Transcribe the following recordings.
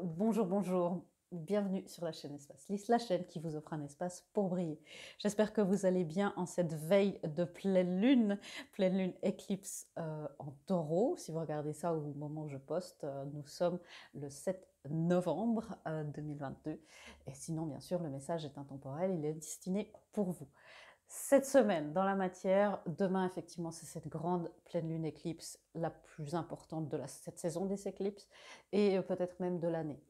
Bonjour, bonjour, bienvenue sur la chaîne Espace Lys, la chaîne qui vous offre un espace pour briller. J'espère que vous allez bien en cette veille de pleine lune éclipse en taureau. Si vous regardez ça au moment où je poste, nous sommes le 7 novembre 2022. Et sinon, bien sûr, le message est intemporel, il est destiné pour vous. Cette semaine, dans la matière, demain, effectivement, c'est cette grande pleine lune éclipse, la plus importante de cette saison des éclipses, et peut-être même de l'année,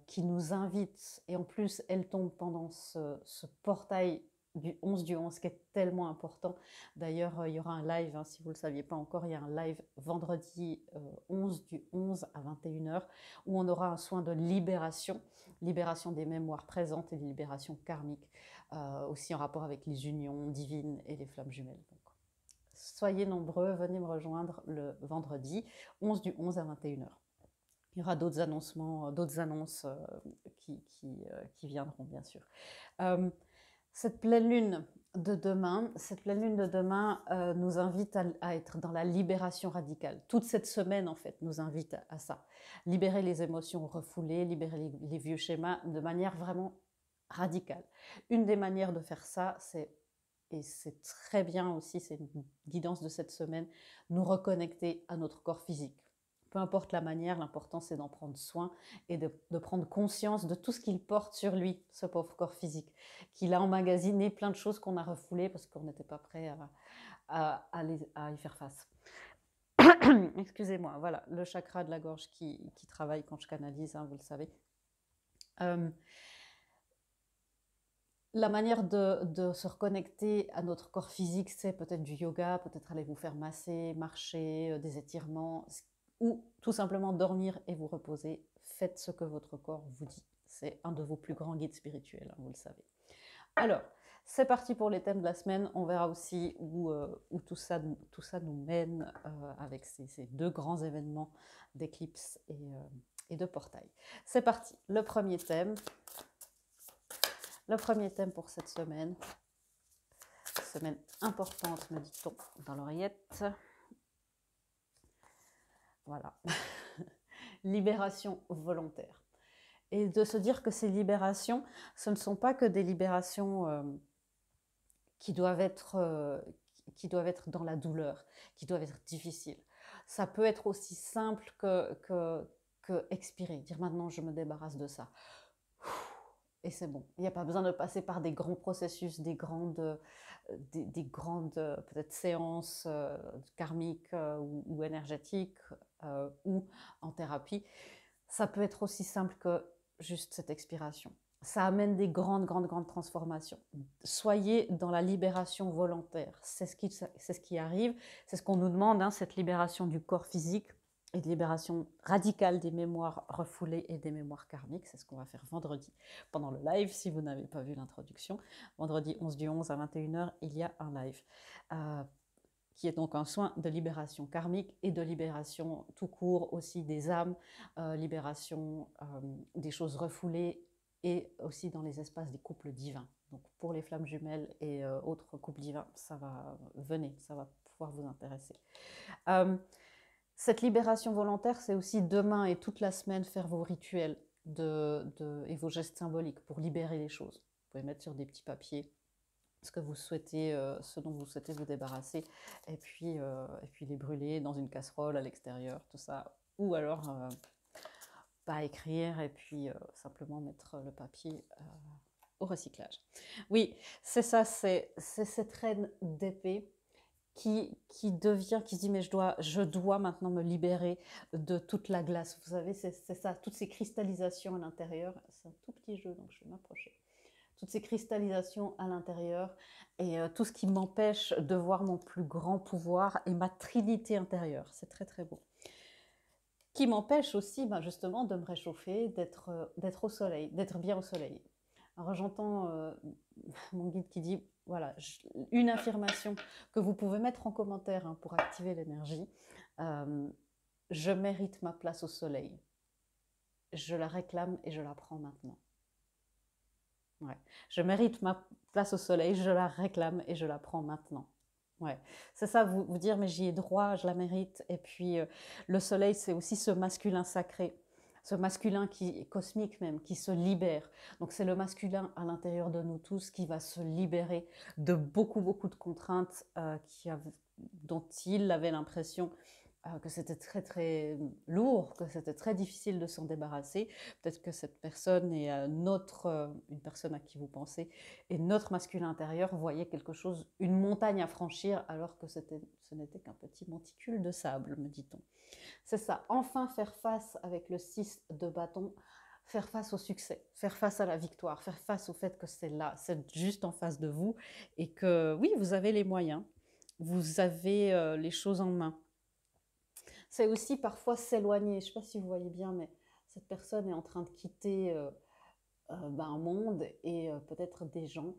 qui nous invite, et en plus, elle tombe pendant ce portail du 11 du 11, qui est tellement important. D'ailleurs, il y aura un live, hein, si vous ne le saviez pas encore, il y a un live vendredi 11 du 11 à 21h, où on aura un soin de libération, libération des mémoires présentes et libération karmique, aussi en rapport avec les unions divines et les flammes jumelles. Donc, soyez nombreux, venez me rejoindre le vendredi 11 du 11 à 21h. Il y aura d'autres annoncements, d'autres annonces qui viendront, bien sûr. Cette pleine lune de demain, nous invite à être dans la libération radicale. Toute cette semaine, en fait, nous invite à ça. Libérer les émotions refoulées, libérer les vieux schémas de manière vraiment radicale. Une des manières de faire ça, et c'est très bien aussi, c'est une guidance de cette semaine, nous reconnecter à notre corps physique. Peu importe la manière, l'important c'est d'en prendre soin et de prendre conscience de tout ce qu'il porte sur lui, ce pauvre corps physique, qu'il a emmagasiné plein de choses qu'on a refoulées parce qu'on n'était pas prêt à y faire face. Excusez-moi, voilà, le chakra de la gorge qui travaille quand je canalise, hein, vous le savez. La manière de se reconnecter à notre corps physique, c'est peut-être du yoga, peut-être aller vous faire masser, marcher, des étirements, ou tout simplement dormir et vous reposer. Faites ce que votre corps vous dit. C'est un de vos plus grands guides spirituels, hein, vous le savez. Alors, c'est parti pour les thèmes de la semaine. On verra aussi où tout ça nous mène avec ces deux grands événements d'éclipse et de portail. C'est parti. Le premier thème pour cette semaine importante, me dit-on dans l'oreillette. Voilà. Libération volontaire. Et de se dire que ces libérations, ce ne sont pas que des libérations qui doivent être dans la douleur, qui doivent être difficiles. Ça peut être aussi simple que expirer, dire maintenant je me débarrasse de ça. Et c'est bon. Il n'y a pas besoin de passer par des grands processus, des grandes peut-être séances karmiques ou énergétiques ou en thérapie. Ça peut être aussi simple que juste cette expiration. Ça amène des grandes transformations. Soyez dans la libération volontaire. C'est ce qui arrive, c'est ce qu'on nous demande, hein, cette libération du corps physique et de libération radicale des mémoires refoulées et des mémoires karmiques. C'est ce qu'on va faire vendredi pendant le live, si vous n'avez pas vu l'introduction. Vendredi 11 du 11 à 21h, il y a un live qui est donc un soin de libération karmique et de libération tout court aussi des âmes, libération des choses refoulées et aussi dans les espaces des couples divins. Donc pour les flammes jumelles et autres couples divins, ça va pouvoir vous intéresser. Cette libération volontaire, c'est aussi demain et toute la semaine faire vos rituels et vos gestes symboliques pour libérer les choses. Vous pouvez mettre sur des petits papiers ce dont vous souhaitez vous débarrasser, et puis les brûler dans une casserole à l'extérieur, tout ça. Ou alors pas écrire et puis simplement mettre le papier au recyclage. Oui, c'est ça, c'est cette reine d'épée qui se dit mais je dois maintenant me libérer de toute la glace. Vous savez, c'est ça, toutes ces cristallisations à l'intérieur. C'est un tout petit jeu, donc je vais m'approcher. Toutes ces cristallisations à l'intérieur et tout ce qui m'empêche de voir mon plus grand pouvoir et ma trinité intérieure. C'est très très beau. Qui m'empêche aussi justement de me réchauffer, d'être au soleil, d'être bien au soleil. Alors j'entends mon guide qui dit, voilà, une affirmation que vous pouvez mettre en commentaire hein, pour activer l'énergie. Je mérite ma place au soleil. Je la réclame et je la prends maintenant. Ouais. Je mérite ma place au soleil, je la réclame et je la prends maintenant. Ouais. C'est ça, vous dire, mais j'y ai droit, je la mérite. Et puis, le soleil, c'est aussi ce masculin sacré, ce masculin qui est cosmique même, qui se libère. Donc c'est le masculin à l'intérieur de nous tous qui va se libérer de beaucoup, beaucoup de contraintes dont il avait l'impression que c'était très, très lourd, que c'était très difficile de s'en débarrasser. Peut-être que cette personne est une personne à qui vous pensez, et notre masculin intérieur voyait quelque chose, une montagne à franchir, alors que ce n'était qu'un petit monticule de sable, me dit-on. C'est ça, enfin faire face avec le 6 de bâton, faire face au succès, faire face à la victoire, faire face au fait que c'est là, c'est juste en face de vous, et que oui, vous avez les moyens, vous avez les choses en main. C'est aussi parfois s'éloigner, je ne sais pas si vous voyez bien, mais cette personne est en train de quitter un monde et peut-être des gens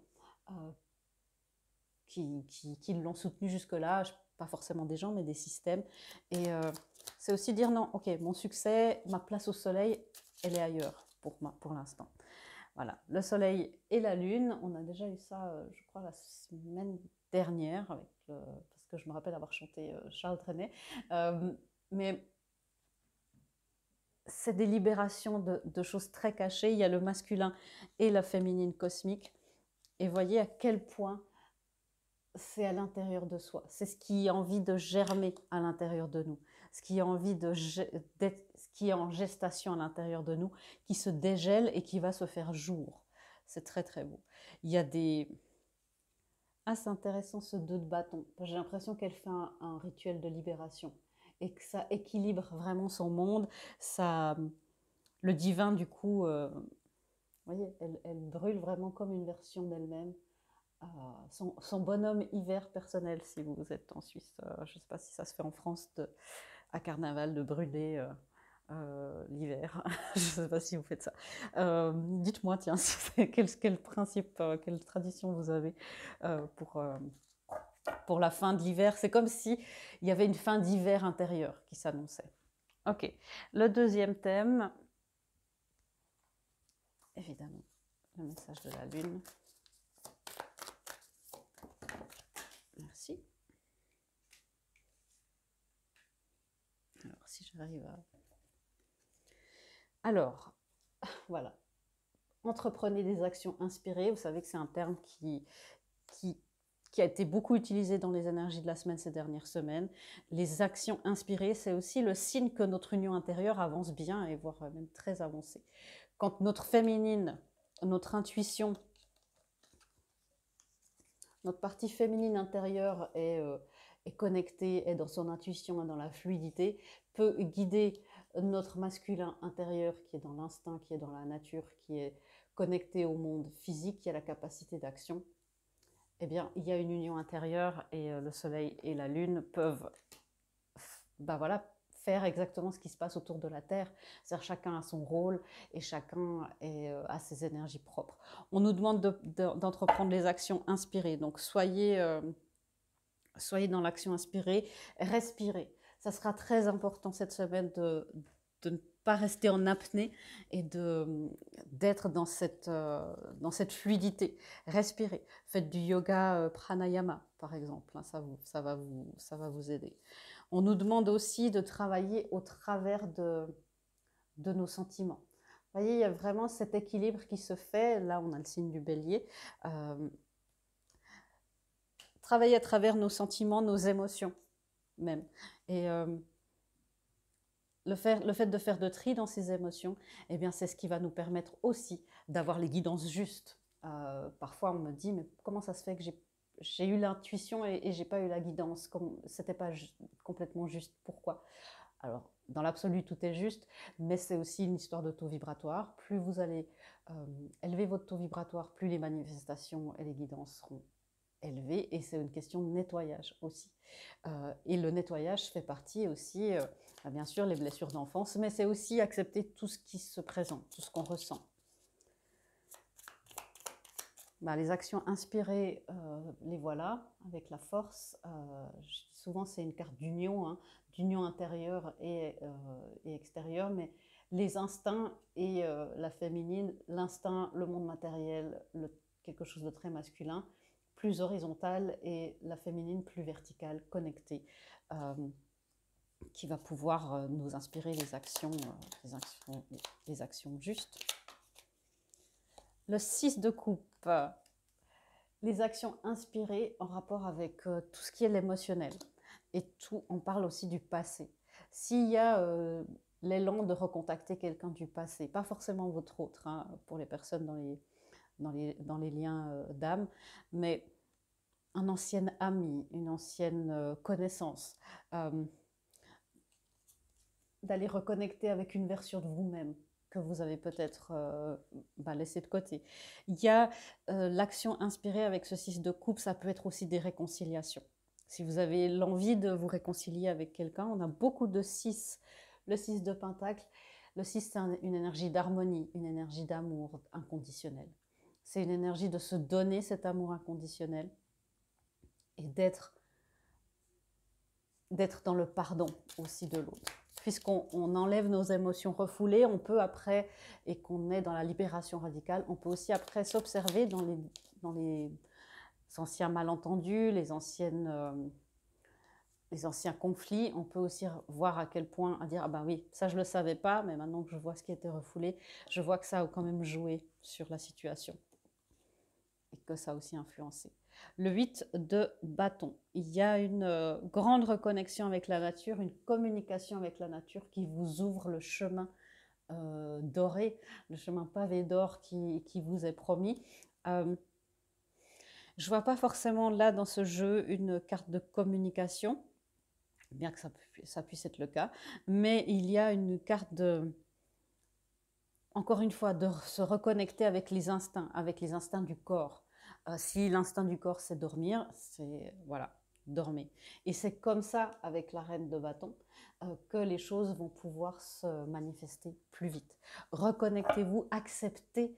euh, qui l'ont soutenu jusque-là, pas forcément des gens, mais des systèmes. Et c'est aussi dire non, ok, mon succès, ma place au soleil, elle est ailleurs pour l'instant. Voilà, le soleil et la lune, on a déjà eu ça, je crois, la semaine dernière, parce que je me rappelle avoir chanté Charles Trenet. Mais c'est des libérations de choses très cachées. Il y a le masculin et la féminine cosmique. Et voyez à quel point c'est à l'intérieur de soi. C'est ce qui a envie de germer à l'intérieur de nous. Ce qui a envie ce qui est en gestation à l'intérieur de nous, qui se dégèle et qui va se faire jour. C'est très très beau. Il y a des... Ah, c'est intéressant ce 2 de bâton. J'ai l'impression qu'elle fait un rituel de libération et que ça équilibre vraiment son monde. Le divin, du coup, vous voyez, elle brûle vraiment comme une version d'elle-même. Son bonhomme hiver personnel, si vous êtes en Suisse. Je ne sais pas si ça se fait en France à Carnaval de brûler l'hiver. Je ne sais pas si vous faites ça. Dites-moi, tiens, quel principe, quelle tradition vous avez pour la fin de l'hiver. C'est comme s'il y avait une fin d'hiver intérieure qui s'annonçait. Ok, le deuxième thème, évidemment, le message de la lune. Merci. Alors, si j'arrive à... Alors, voilà. Entreprenez des actions inspirées. Vous savez que c'est un terme qui a été beaucoup utilisé dans les énergies de la semaine ces dernières semaines. Les actions inspirées, c'est aussi le signe que notre union intérieure avance bien, et voire même très avancée. Quand notre féminine, notre intuition, notre partie féminine intérieure est connectée, est dans son intuition et dans la fluidité, peut guider notre masculin intérieur qui est dans l'instinct, qui est dans la nature, qui est connecté au monde physique, qui a la capacité d'action. Eh bien, il y a une union intérieure, et le soleil et la lune peuvent faire exactement ce qui se passe autour de la Terre. C'est-à-dire chacun a son rôle et chacun a ses énergies propres. On nous demande d'entreprendre les actions inspirées. Donc, soyez dans l'action inspirée, respirez. Ça sera très important cette semaine de ne pas rester en apnée et d'être dans cette fluidité. Respirez. Faites du yoga pranayama, par exemple. Ça va vous aider. On nous demande aussi de travailler au travers de nos sentiments. Vous voyez, il y a vraiment cet équilibre qui se fait. Là, on a le signe du bélier. Travailler à travers nos sentiments, nos émotions même. Et le fait de faire de tri dans ces émotions, eh bien, c'est ce qui va nous permettre aussi d'avoir les guidances justes. Parfois, on me dit, mais comment ça se fait que j'ai eu l'intuition et j'ai pas eu la guidance, c'était pas complètement juste, pourquoi? Alors, dans l'absolu, tout est juste, mais c'est aussi une histoire de taux vibratoire. Plus vous allez élever votre taux vibratoire, plus les manifestations et les guidances seront élevées, et c'est une question de nettoyage aussi. Et le nettoyage fait partie aussi, bien sûr, les blessures d'enfance, mais c'est aussi accepter tout ce qui se présente, tout ce qu'on ressent. Les actions inspirées, les voilà, avec la force. Souvent, c'est une carte d'union, d'union intérieure et extérieure, mais les instincts et la féminine, l'instinct, le monde matériel, quelque chose de très masculin, plus horizontal, et la féminine plus verticale, connectée, qui va pouvoir nous inspirer les actions justes. Le 6 de coupe, les actions inspirées en rapport avec tout ce qui est l'émotionnel. Et tout, on parle aussi du passé. S'il y a l'élan de recontacter quelqu'un du passé, pas forcément votre autre, hein, pour les personnes dans les liens d'âme, mais un ancien ami, une ancienne connaissance, d'aller reconnecter avec une version de vous-même que vous avez peut-être laissé de côté. Il y a l'action inspirée avec ce 6 de coupe, ça peut être aussi des réconciliations. Si vous avez l'envie de vous réconcilier avec quelqu'un, on a beaucoup de 6. Le 6 de pentacle, le 6 c'est une énergie d'harmonie, une énergie d'amour inconditionnel. C'est une énergie de se donner cet amour inconditionnel et d'être dans le pardon aussi de l'autre. Puisqu'on enlève nos émotions refoulées, on peut après, et qu'on est dans la libération radicale, on peut aussi après s'observer dans les anciens malentendus, les anciens conflits. On peut aussi voir à quel point, à dire, ah ben oui, ça je ne le savais pas, mais maintenant que je vois ce qui était refoulé, je vois que ça a quand même joué sur la situation et que ça a aussi influencé. Le 8 de bâton, il y a une grande reconnexion avec la nature, une communication avec la nature qui vous ouvre le chemin doré, le chemin pavé d'or qui vous est promis. Je ne vois pas forcément là dans ce jeu une carte de communication, bien que ça puisse être le cas, mais il y a une carte de, encore une fois, de se reconnecter avec les instincts du corps. Si l'instinct du corps c'est dormir, c'est voilà, dormez. Et c'est comme ça avec la reine de bâton que les choses vont pouvoir se manifester plus vite. Reconnectez-vous, acceptez,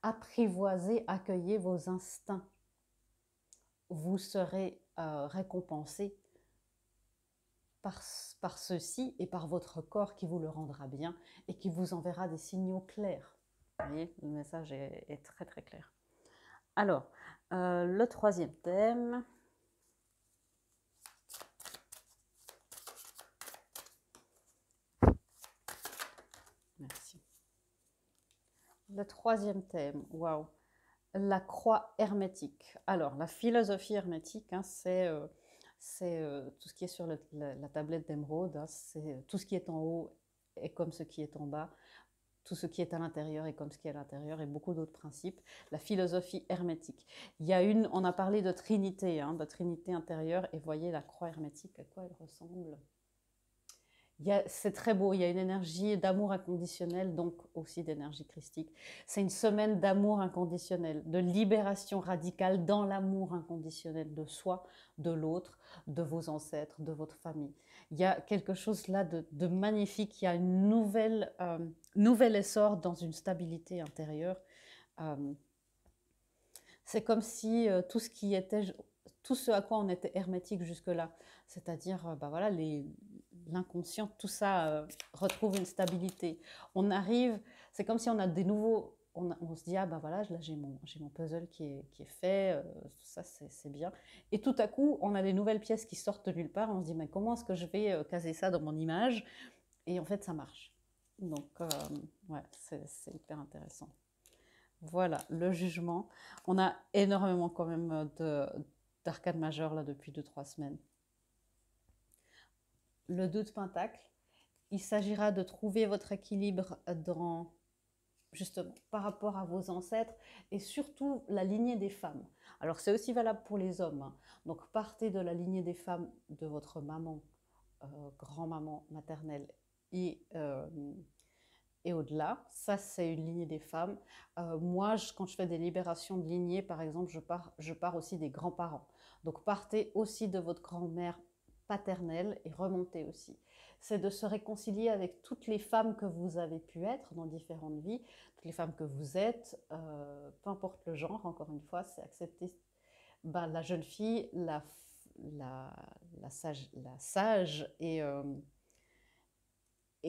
apprivoisez, accueillez vos instincts. Vous serez récompensé par ceci et par votre corps qui vous le rendra bien et qui vous enverra des signaux clairs. Vous voyez, le message est très très clair. Alors, le troisième thème. Merci. Le troisième thème, waouh, la croix hermétique. Alors, la philosophie hermétique, hein, c'est tout ce qui est sur la tablette d'émeraude, hein, c'est tout ce qui est en haut est comme ce qui est en bas. Tout ce qui est à l'intérieur est comme ce qui est à l'intérieur et beaucoup d'autres principes. La philosophie hermétique. On a parlé de trinité, hein, de trinité intérieure, et voyez la croix hermétique, à quoi elle ressemble. C'est très beau, il y a une énergie d'amour inconditionnel, donc aussi d'énergie christique. C'est une semaine d'amour inconditionnel, de libération radicale dans l'amour inconditionnel de soi, de l'autre, de vos ancêtres, de votre famille. Il y a quelque chose là de magnifique, il y a une nouvel essor dans une stabilité intérieure. C'est comme si tout ce à quoi on était hermétique jusque-là, c'est-à-dire voilà, l'inconscient, tout ça retrouve une stabilité. On arrive, c'est comme si on a des nouveaux, on se dit, ah ben voilà, là j'ai mon puzzle qui est fait, tout ça c'est bien. Et tout à coup, on a des nouvelles pièces qui sortent de nulle part, on se dit, mais comment est-ce que je vais caser ça dans mon image? Et en fait, ça marche. Donc, ouais, c'est hyper intéressant. Voilà, le jugement. On a énormément quand même d'arcades majeures là depuis 2-3 semaines. Le 2 de pentacle, il s'agira de trouver votre équilibre justement par rapport à vos ancêtres et surtout la lignée des femmes. Alors c'est aussi valable pour les hommes, hein. Donc partez de la lignée des femmes de votre maman, grand-maman maternelle et au-delà. Ça, c'est une lignée des femmes. Moi, quand je fais des libérations de lignées, par exemple, je pars aussi des grands-parents. Donc, partez aussi de votre grand-mère paternelle et remontez aussi. C'est de se réconcilier avec toutes les femmes que vous avez pu être dans différentes vies, toutes les femmes que vous êtes, peu importe le genre, encore une fois, c'est accepter la jeune fille, la sage et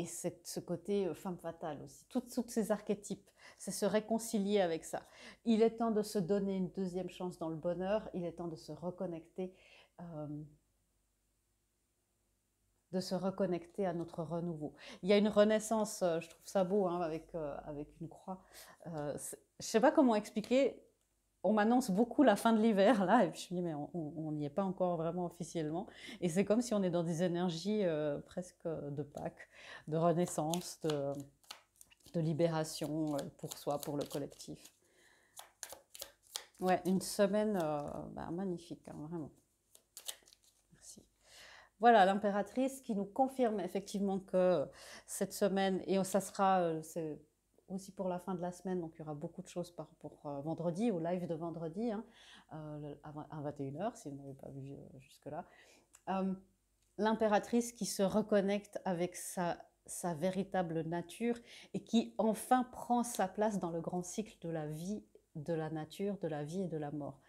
ce côté femme fatale aussi, toutes ces archétypes, c'est se réconcilier avec ça. Il est temps de se donner une deuxième chance dans le bonheur, il est temps de se reconnecter de se reconnecter à notre renouveau. Il y a une renaissance, je trouve ça beau, hein, avec une croix. Je ne sais pas comment expliquer. On m'annonce beaucoup la fin de l'hiver, là, et puis je me dis, mais on n'y est pas encore vraiment officiellement. Et c'est comme si on est dans des énergies presque de Pâques, de renaissance, de libération pour soi, pour le collectif. Ouais, une semaine magnifique, hein, vraiment. Merci. Voilà, l'impératrice qui nous confirme effectivement que cette semaine, et ça sera, c'est aussi pour la fin de la semaine, donc il y aura beaucoup de choses pour vendredi, au live de vendredi, hein, à 21h, si vous n'avez pas vu jusque-là. L'impératrice qui se reconnecte avec sa véritable nature et qui enfin prend sa place dans le grand cycle de la vie, de la nature, de la vie et de la mort.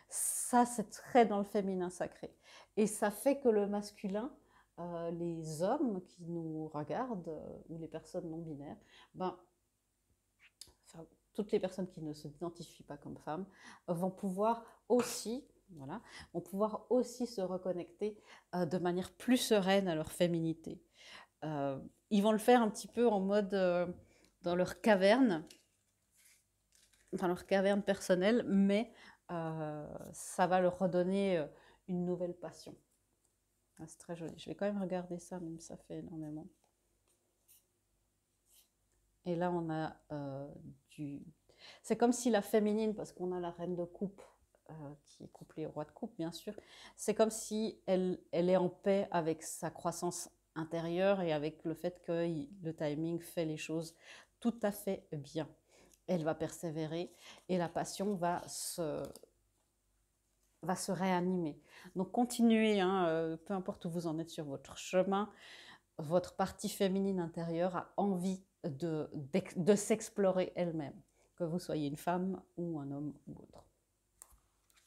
Ça, c'est très dans le féminin sacré. Et ça fait que le masculin, les hommes qui nous regardent, ou les personnes non binaires, enfin, toutes les personnes qui ne s'identifient pas comme femmes, vont pouvoir aussi, voilà, vont pouvoir aussi se reconnecter de manière plus sereine à leur féminité. Ils vont le faire un petit peu en mode dans leur caverne personnelle, mais ça va leur redonner une nouvelle passion. Ah, c'est très joli. Je vais quand même regarder ça, même ça fait énormément. Et là, on a du... C'est comme si la féminine, parce qu'on a la reine de coupe, qui est couplée au roi de coupe, bien sûr, c'est comme si elle est en paix avec sa croissance intérieure et avec le fait que le timing fait les choses tout à fait bien. Elle va persévérer et la passion va se réanimer. Donc continuez, hein, peu importe où vous en êtes sur votre chemin, votre partie féminine intérieure a envie de s'explorer elle-même, que vous soyez une femme ou un homme ou autre.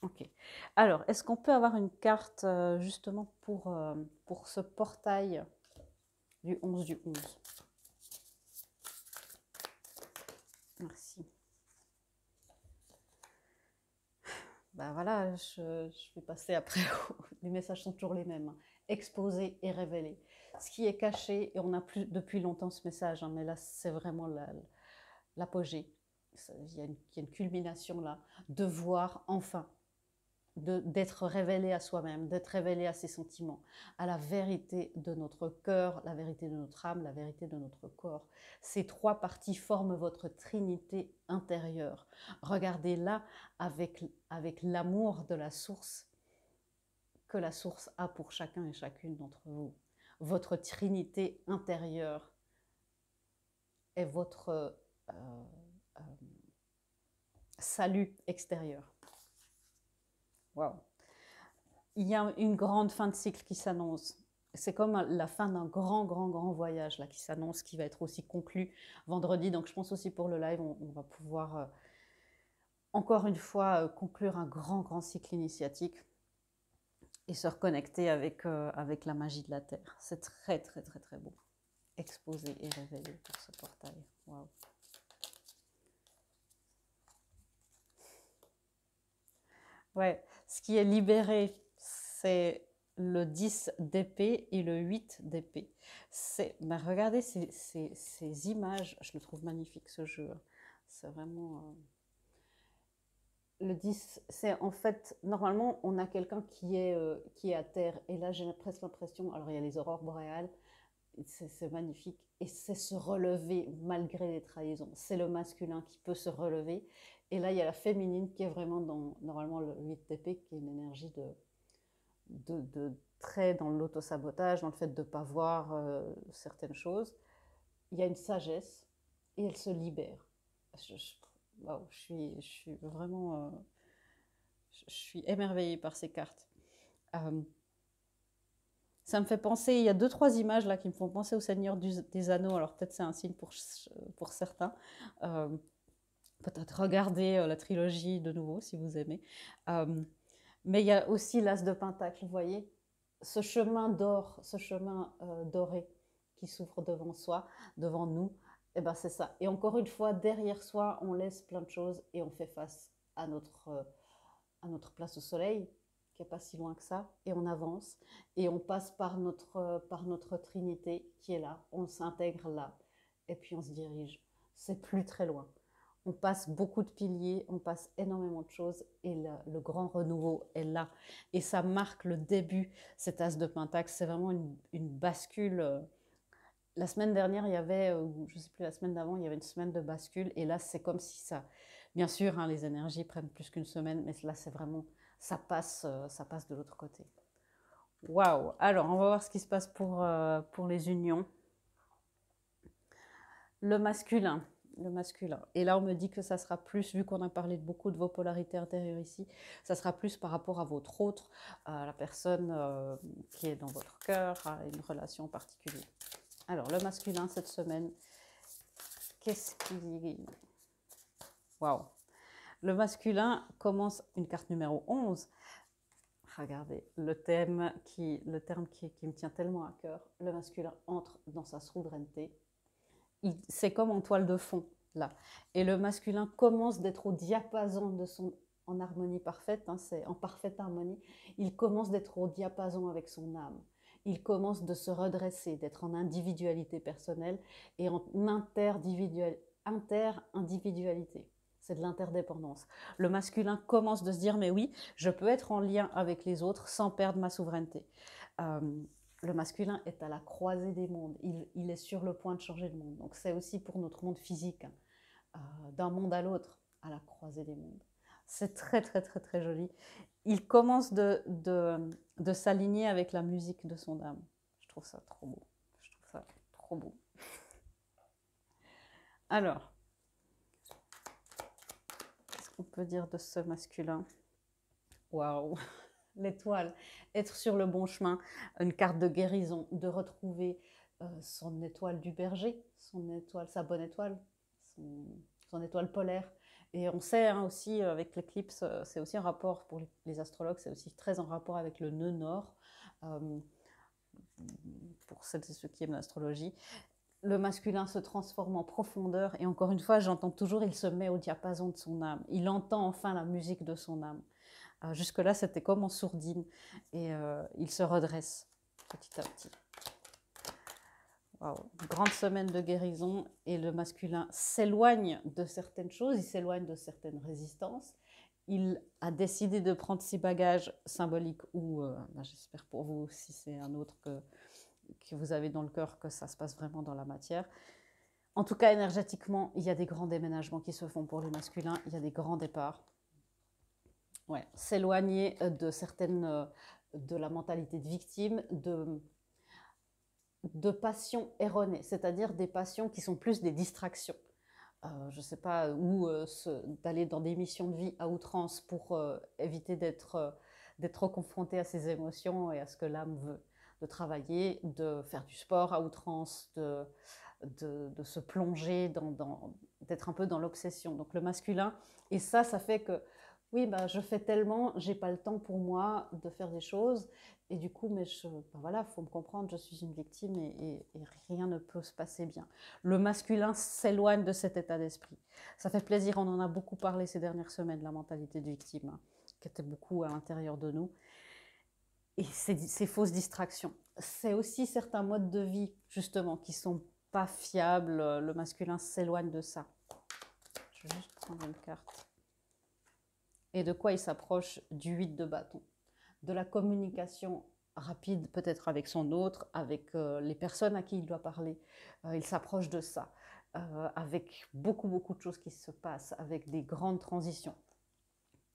Ok. Alors, est-ce qu'on peut avoir une carte justement pour ce portail du 11 du 11? Merci. Ben voilà, je vais passer après. Les messages sont toujours les mêmes. Exposer et révéler. Ce qui est caché, et on a plus depuis longtemps ce message, hein, mais là c'est vraiment l'apogée. Il y a une culmination là, de voir enfin, d'être révélé à soi-même, d'être révélé à ses sentiments, à la vérité de notre cœur, la vérité de notre âme, la vérité de notre corps. Ces trois parties forment votre trinité intérieure. Regardez-la avec l'amour de la source que la source a pour chacun et chacune d'entre vous. Votre trinité intérieure est votre salut extérieur. Waouh! Il y a une grande fin de cycle qui s'annonce. C'est comme la fin d'un grand voyage là, qui s'annonce, qui va être aussi conclu vendredi. Donc je pense aussi pour le live, on va pouvoir encore une fois conclure un grand cycle initiatique et se reconnecter avec la magie de la Terre. C'est très beau. Exposé et révélé pour ce portail. Waouh! Ouais, ce qui est libéré, c'est le 10 d'épée et le 8 d'épée. Regardez ces images, je le trouve magnifique ce jeu. C'est vraiment... Le 10, c'est en fait, normalement, on a quelqu'un qui est à terre. Et là, j'ai presque l'impression, alors il y a les aurores boréales, c'est magnifique. Et c'est se relever malgré les trahisons. C'est le masculin qui peut se relever. Et là, il y a la féminine qui est vraiment dans, normalement, le 8 d'épée, qui est une énergie de très dans l'auto-sabotage, dans le fait de ne pas voir certaines choses. Il y a une sagesse et elle se libère. Wow, je suis vraiment... je suis émerveillée par ces cartes. Ça me fait penser, il y a 2-3 images là qui me font penser au Seigneur des Anneaux, alors peut-être c'est un signe pour certains. Peut-être regarder la trilogie de nouveau si vous aimez. Mais il y a aussi l'As de Pentacle, vous voyez, ce chemin d'or, ce chemin doré qui s'ouvre devant soi, devant nous, et ben c'est ça. Et encore une fois, derrière soi, on laisse plein de choses et on fait face à notre place au soleil, qui n'est pas si loin que ça, et on avance, et on passe par notre Trinité qui est là, on s'intègre là, et puis on se dirige. C'est plus très loin. On passe beaucoup de piliers, on passe énormément de choses, et le grand renouveau est là. Et ça marque le début, cet as de Pentacle, c'est vraiment une bascule. La semaine dernière, il y avait, je ne sais plus, la semaine d'avant, il y avait une semaine de bascule, et là, c'est comme si ça... Bien sûr, hein, les énergies prennent plus qu'une semaine, mais là, c'est vraiment... ça passe de l'autre côté. Waouh! Alors, on va voir ce qui se passe pour les unions. Le masculin. Le masculin. Et là, on me dit que ça sera plus, vu qu'on a parlé de beaucoup de vos polarités intérieures ici, ça sera plus par rapport à votre autre, à la personne qui est dans votre cœur, à une relation particulière. Alors, le masculin cette semaine, qu'est-ce qui... Waouh! Le masculin commence une carte numéro 11. Regardez, le terme qui me tient tellement à cœur. Le masculin entre dans sa souveraineté. C'est comme en toile de fond, là. Et le masculin commence d'être au diapason de son... en harmonie parfaite, hein, c'est en parfaite harmonie. Il commence d'être au diapason avec son âme. Il commence de se redresser, d'être en individualité personnelle et en inter-individualité. C'est de l'interdépendance. Le masculin commence de se dire, mais oui, je peux être en lien avec les autres sans perdre ma souveraineté. Le masculin est à la croisée des mondes. Il est sur le point de changer le monde. Donc c'est aussi pour notre monde physique, hein, d'un monde à l'autre, à la croisée des mondes. C'est très, très, très, très joli. Il commence de s'aligner avec la musique de son âme. Je trouve ça trop beau. Je trouve ça trop beau. Alors, qu'est-ce qu'on peut dire de ce masculin? Waouh! L'étoile, être sur le bon chemin, une carte de guérison, de retrouver son étoile du berger, sa bonne étoile, son étoile polaire. Et on sait hein, aussi avec l'éclipse, c'est aussi un rapport pour les astrologues, c'est aussi très en rapport avec le nœud nord, pour celles et ceux qui aiment l'astrologie. Le masculin se transforme en profondeur et encore une fois, j'entends toujours, il se met au diapason de son âme. Il entend enfin la musique de son âme. Jusque-là, c'était comme en sourdine et il se redresse petit à petit. Wow. Grande semaine de guérison et le masculin s'éloigne de certaines choses, il s'éloigne de certaines résistances. Il a décidé de prendre ses bagages symboliques ou, j'espère pour vous, si c'est un autre que vous avez dans le cœur, que ça se passe vraiment dans la matière. En tout cas, énergétiquement, il y a des grands déménagements qui se font pour les masculins, il y a des grands départs. Ouais, s'éloigner de certaines, de la mentalité de victime, de passions erronées, c'est-à-dire des passions qui sont plus des distractions. Je ne sais pas, ou d'aller dans des missions de vie à outrance pour éviter d'être confronté à ses émotions et à ce que l'âme veut, de travailler, de faire du sport à outrance, de se plonger, d'être un peu dans l'obsession. Donc le masculin, et ça fait que oui, bah, je fais tellement, j'ai pas le temps pour moi de faire des choses. Et du coup, mais voilà, faut me comprendre, je suis une victime et rien ne peut se passer bien. Le masculin s'éloigne de cet état d'esprit. Ça fait plaisir, on en a beaucoup parlé ces dernières semaines, la mentalité de victime, hein, qui était beaucoup à l'intérieur de nous. Et ces fausses distractions. C'est aussi certains modes de vie, justement, qui sont pas fiables. Le masculin s'éloigne de ça. Je vais juste prendre une carte. Et de quoi il s'approche? Du 8 de bâton. De la communication rapide, peut-être avec son autre, avec les personnes à qui il doit parler. Il s'approche de ça, avec beaucoup, beaucoup de choses qui se passent, avec des grandes transitions.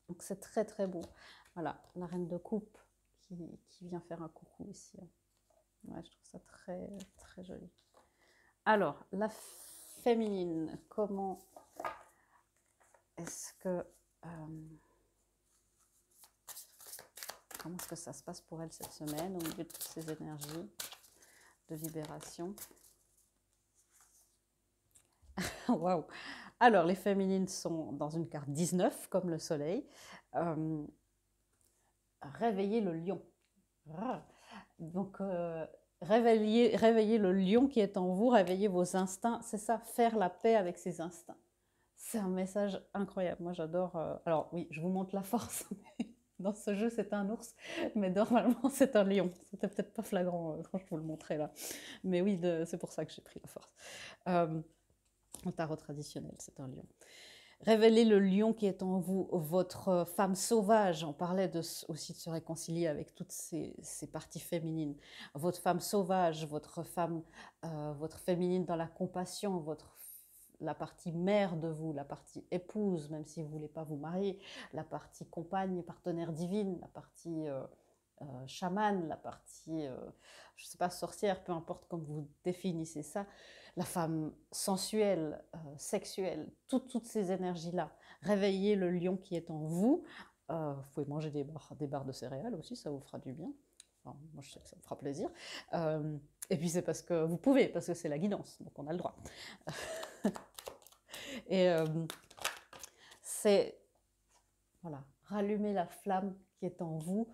Donc c'est très, très beau. Voilà, la reine de coupe qui vient faire un coucou ici. Ouais, je trouve ça très, très joli. Alors, la féminine, comment est-ce que... comment est-ce que ça se passe pour elle cette semaine, au milieu de toutes ces énergies de libération? Waouh! Alors, les féminines sont dans une carte 19, comme le soleil. Réveiller le lion. Donc, réveiller le lion qui est en vous, réveiller vos instincts, c'est ça, faire la paix avec ses instincts. C'est un message incroyable. Moi, j'adore... alors oui, je vous montre la force, Dans ce jeu, c'est un ours, mais normalement, c'est un lion. C'était peut-être pas flagrant quand je vous le montrais là. Mais oui, c'est pour ça que j'ai pris la force. Au tarot traditionnel, c'est un lion. Révélez le lion qui est en vous, votre femme sauvage. On parlait aussi de se réconcilier avec toutes ces parties féminines. Votre femme sauvage, votre féminine dans la compassion, la partie mère de vous, la partie épouse, même si vous ne voulez pas vous marier, la partie compagne, partenaire divine, la partie chamane, la partie, je ne sais pas, sorcière, peu importe comme vous définissez ça, la femme sensuelle, sexuelle, toutes ces énergies-là. Réveillez le lion qui est en vous. Vous pouvez manger des barres de céréales aussi, ça vous fera du bien. Enfin, moi, je sais que ça me fera plaisir. Et puis, c'est parce que vous pouvez, parce que c'est la guidance, donc on a le droit. Et c'est, voilà, rallumer la flamme qui est en vous,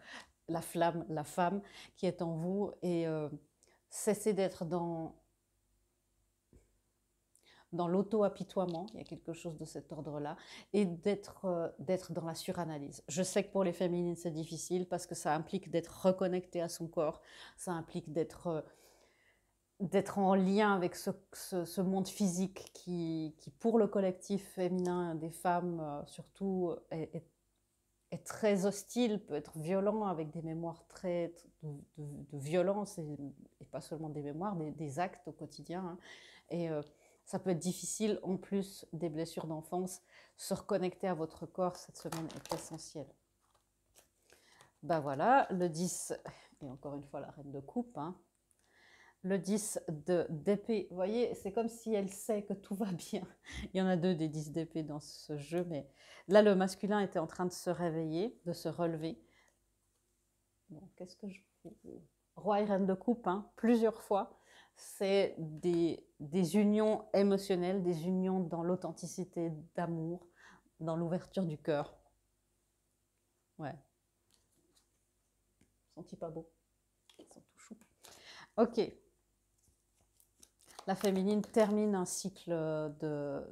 la femme qui est en vous, et cesser d'être dans l'auto-apitoiement, il y a quelque chose de cet ordre-là, et d'être dans la suranalyse. Je sais que pour les féminines, c'est difficile parce que ça implique d'être reconnecté à son corps, ça implique d'être en lien avec ce monde physique qui, pour le collectif féminin des femmes, surtout, est très hostile, peut être violent, avec des mémoires de violence, et pas seulement des mémoires, des actes au quotidien. Hein. Et ça peut être difficile, en plus des blessures d'enfance. Se reconnecter à votre corps cette semaine est essentiel. Ben voilà, le 10, et encore une fois la reine de coupe, hein. Le 10 d'épée, vous voyez, c'est comme si elle sait que tout va bien. Il y en a 2 des 10 d'épée dans ce jeu, mais là, le masculin était en train de se réveiller, de se relever. Bon, qu'est-ce que je... Roi et reine de coupe, hein, plusieurs fois. C'est des unions émotionnelles, des unions dans l'authenticité d'amour, dans l'ouverture du cœur. Ouais. Ils sont-ils pas beaux? Ils sont tout choux. Ok. La féminine termine un cycle de...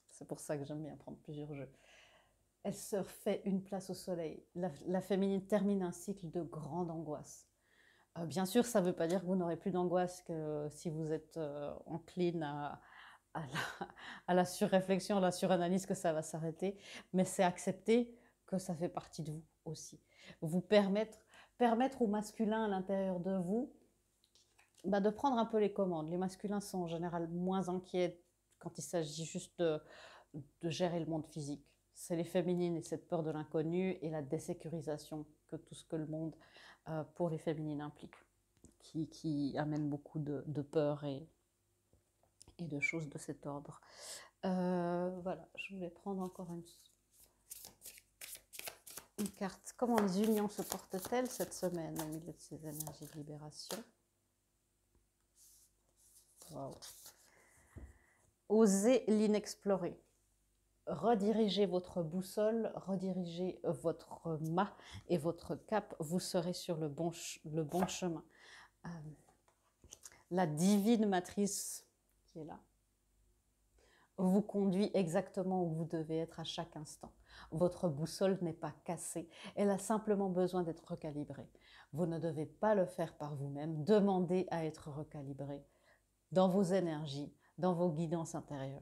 C'est pour ça que j'aime bien prendre plusieurs jeux. Elle se fait une place au soleil. La féminine termine un cycle de grande angoisse. Bien sûr, ça ne veut pas dire que vous n'aurez plus d'angoisse que si vous êtes encline à la surréflexion, à la suranalyse, que ça va s'arrêter. Mais c'est accepter que ça fait partie de vous aussi. Vous permettre au masculin à l'intérieur de vous de prendre un peu les commandes. Les masculins sont en général moins inquiets quand il s'agit juste de gérer le monde physique. C'est les féminines et cette peur de l'inconnu et la désécurisation que tout ce que le monde pour les féminines implique, qui amène beaucoup de peur et de choses de cet ordre. Voilà, je voulais prendre encore une carte. Comment les unions se portent-elles cette semaine au milieu de ces énergies de libération? Wow. Osez l'inexplorer. Redirigez votre boussole, redirigez votre mât et votre cap, vous serez sur le bon chemin. La divine matrice qui est là vous conduit exactement où vous devez être à chaque instant. Votre boussole n'est pas cassée, elle a simplement besoin d'être recalibrée. Vous ne devez pas le faire par vous-même, demandez à être recalibré dans vos énergies, dans vos guidances intérieures.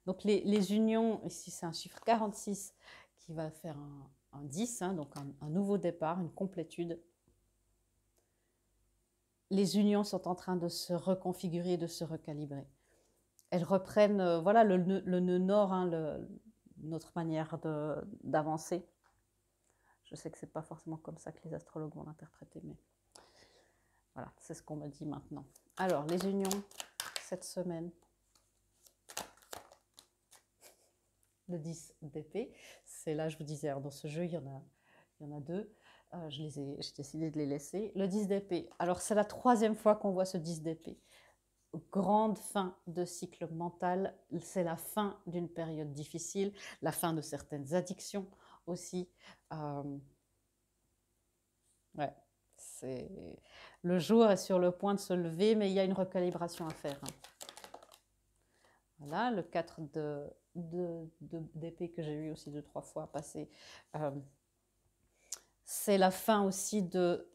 Donc les unions, ici c'est un chiffre 46 qui va faire un 10, hein, donc un nouveau départ, une complétude. Les unions sont en train de se reconfigurer, de se recalibrer. Elles reprennent voilà, le nœud nord, hein, notre manière d'avancer. Je sais que ce n'est pas forcément comme ça que les astrologues vont l'interpréter, mais voilà, c'est ce qu'on me dit maintenant. Alors, les unions, cette semaine, le 10 d'épée, c'est là, je vous disais, dans ce jeu, il y en a 2. J'ai décidé de les laisser. Le 10 d'épée, alors c'est la 3e fois qu'on voit ce 10 d'épée. Grande fin de cycle mental, c'est la fin d'une période difficile, la fin de certaines addictions aussi. Ouais, le jour est sur le point de se lever, mais il y a une recalibration à faire. Hein. Voilà, le 4 d'épée que j'ai eu aussi 2-3 fois passer. C'est la fin aussi de...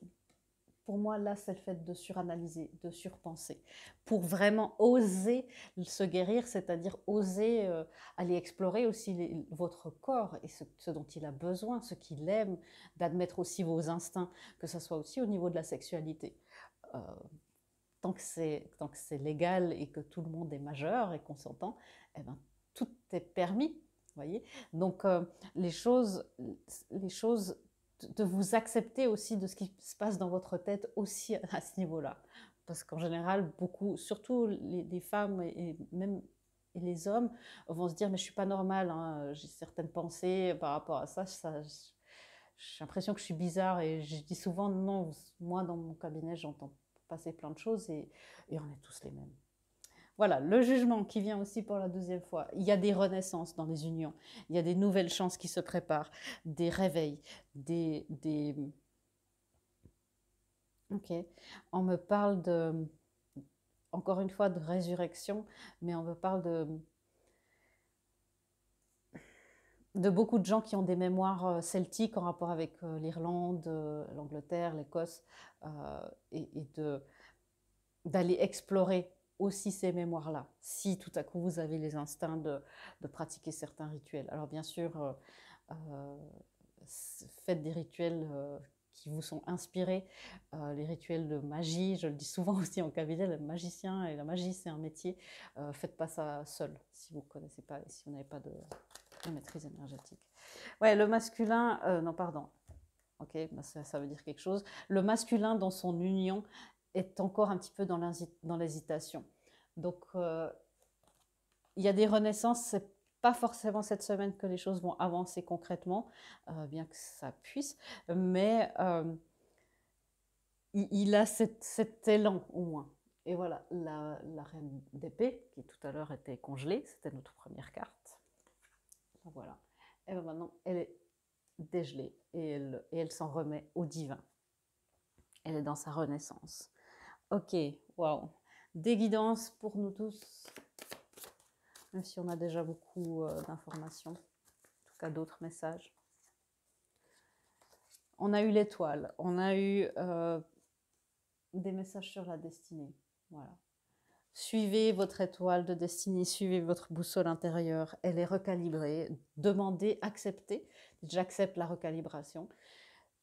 Pour moi, là, c'est le fait de suranalyser, de surpenser, pour vraiment oser se guérir, c'est-à-dire oser aller explorer aussi votre corps et ce dont il a besoin, ce qu'il aime, d'admettre aussi vos instincts, que ce soit aussi au niveau de la sexualité. Euh, tant que c'est légal et que tout le monde est majeur et consentant, eh ben, tout est permis, voyez. Donc les choses de vous accepter aussi de ce qui se passe dans votre tête aussi à ce niveau-là. Parce qu'en général, beaucoup, surtout les femmes et même et les hommes vont se dire mais je suis pas normale, hein, j'ai certaines pensées par rapport à ça, j'ai l'impression que je suis bizarre et je dis souvent non, moi dans mon cabinet j'entends passer plein de choses et on est tous les mêmes. Voilà, le jugement qui vient aussi pour la 2e fois. Il y a des renaissances dans les unions, il y a des nouvelles chances qui se préparent, des réveils, des... Ok, on me parle encore une fois, de résurrection, mais on me parle de beaucoup de gens qui ont des mémoires celtiques en rapport avec l'Irlande, l'Angleterre, l'Écosse, et d'aller explorer aussi ces mémoires-là, si tout à coup vous avez les instincts de pratiquer certains rituels. Alors bien sûr, euh, faites des rituels qui vous sont inspirés, les rituels de magie, je le dis souvent aussi en cabinet, le magicien et la magie c'est un métier, faites pas ça seul si vous ne connaissez pas, si vous n'avez pas de maîtrise énergétique. Ouais, le masculin, non pardon, ok, bah ça veut dire quelque chose. Le masculin dans son union est encore un petit peu dans l'hésitation. Donc, il y a des renaissances, c'est pas forcément cette semaine que les choses vont avancer concrètement, bien que ça puisse, mais il a cet élan au moins. Et voilà, la reine d'épée, qui tout à l'heure était congelée, c'était notre première carte. Voilà. Et bien maintenant, elle est dégelée et elle s'en remet au divin. Elle est dans sa renaissance. Ok, waouh. Des guidances pour nous tous, même si on a déjà beaucoup d'informations, en tout cas d'autres messages. On a eu l'étoile, on a eu des messages sur la destinée. Voilà. Suivez votre étoile de destinée, suivez votre boussole intérieure, elle est recalibrée. Demandez, acceptez. J'accepte la recalibration.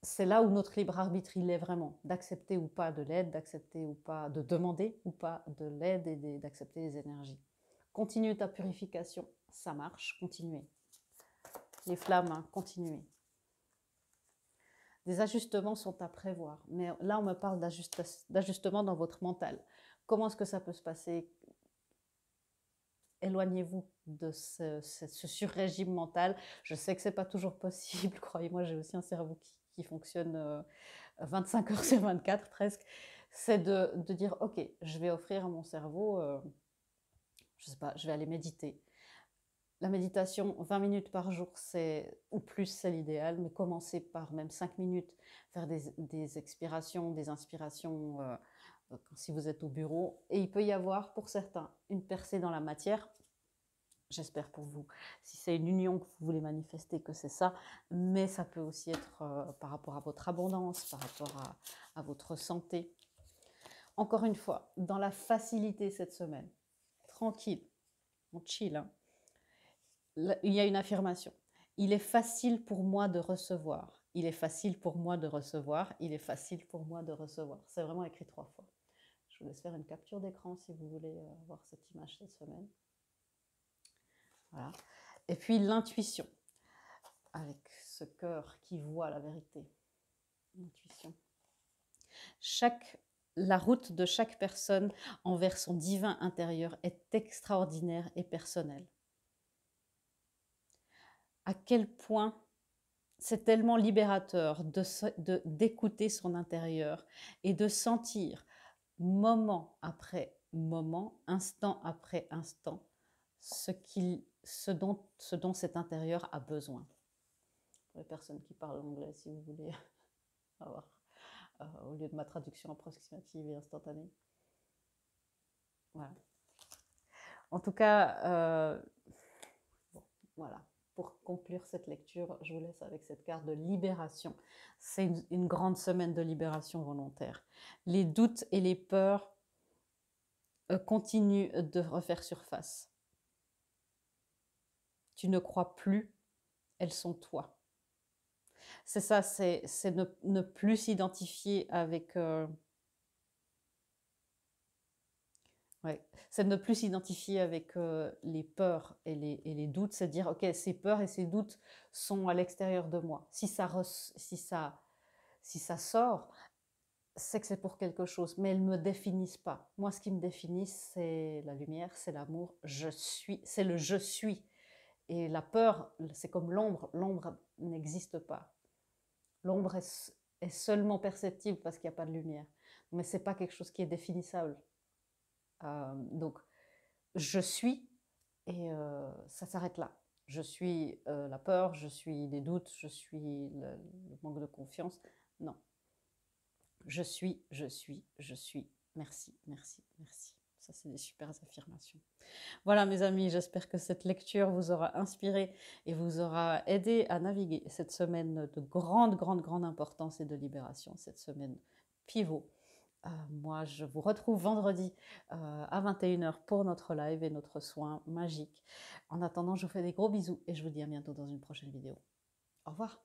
C'est là où notre libre arbitre il est vraiment, d'accepter ou pas de l'aide, d'accepter ou pas, de demander ou pas de l'aide et d'accepter les énergies. Continue ta purification, ça marche, continuez. Les flammes, hein, continuez. Des ajustements sont à prévoir, mais là on me parle d'ajustement dans votre mental. Comment est-ce que ça peut se passer? Éloignez-vous de ce sur-régime mental. Je sais que ce n'est pas toujours possible, croyez-moi, j'ai aussi un cerveau qui fonctionne 25 heures sur 24 presque. C'est de dire, ok, je vais offrir à mon cerveau, je sais pas, je vais aller méditer. La méditation, 20 minutes par jour, ou plus, c'est l'idéal, mais commencez par même 5 minutes, faire des expirations, des inspirations, si vous êtes au bureau. Et il peut y avoir, pour certains, une percée dans la matière. J'espère pour vous, si c'est une union que vous voulez manifester, que c'est ça, mais ça peut aussi être par rapport à votre abondance, par rapport à votre santé. Encore une fois, dans la facilité cette semaine, tranquille, on chill, hein. Il y a une affirmation. Il est facile pour moi de recevoir. Il est facile pour moi de recevoir. Il est facile pour moi de recevoir. C'est vraiment écrit 3 fois. Je vous laisse faire une capture d'écran si vous voulez voir cette image cette semaine. Voilà. Et puis l'intuition, avec ce cœur qui voit la vérité. L'intuition. La route de chaque personne envers son divin intérieur est extraordinaire et personnelle. À quel point c'est tellement libérateur d'écouter son intérieur et de sentir moment après moment, instant après instant, ce dont cet intérieur a besoin. Pour les personnes qui parlent anglais, si vous voulez avoir, au lieu de ma traduction approximative et instantanée. Voilà. En tout cas, bon, voilà. Pour conclure cette lecture, je vous laisse avec cette carte de libération. C'est une grande semaine de libération volontaire. Les doutes et les peurs continuent de refaire surface. Tu ne crois plus, elles sont toi. C'est ça, c'est ne plus s'identifier avec... ouais, c'est de ne plus s'identifier avec les peurs et les doutes, c'est de dire, ok, ces peurs et ces doutes sont à l'extérieur de moi. Si ça sort, c'est que c'est pour quelque chose, mais elles ne me définissent pas. Moi, ce qui me définit, c'est la lumière, c'est l'amour, je suis, c'est le je suis. Et la peur, c'est comme l'ombre. L'ombre n'existe pas. L'ombre est seulement perceptible parce qu'il n'y a pas de lumière. Mais ce n'est pas quelque chose qui est définissable. Donc, je suis, et ça s'arrête là. Je suis la peur, je suis les doutes, je suis le manque de confiance. Non. Je suis, je suis, je suis. Merci, merci, merci. Ça, c'est des super affirmations. Voilà, mes amis, j'espère que cette lecture vous aura inspiré et vous aura aidé à naviguer cette semaine de grande, grande, grande importance et de libération, cette semaine pivot. Moi, je vous retrouve vendredi à 21h pour notre live et notre soin magique. En attendant, je vous fais des gros bisous et je vous dis à bientôt dans une prochaine vidéo. Au revoir.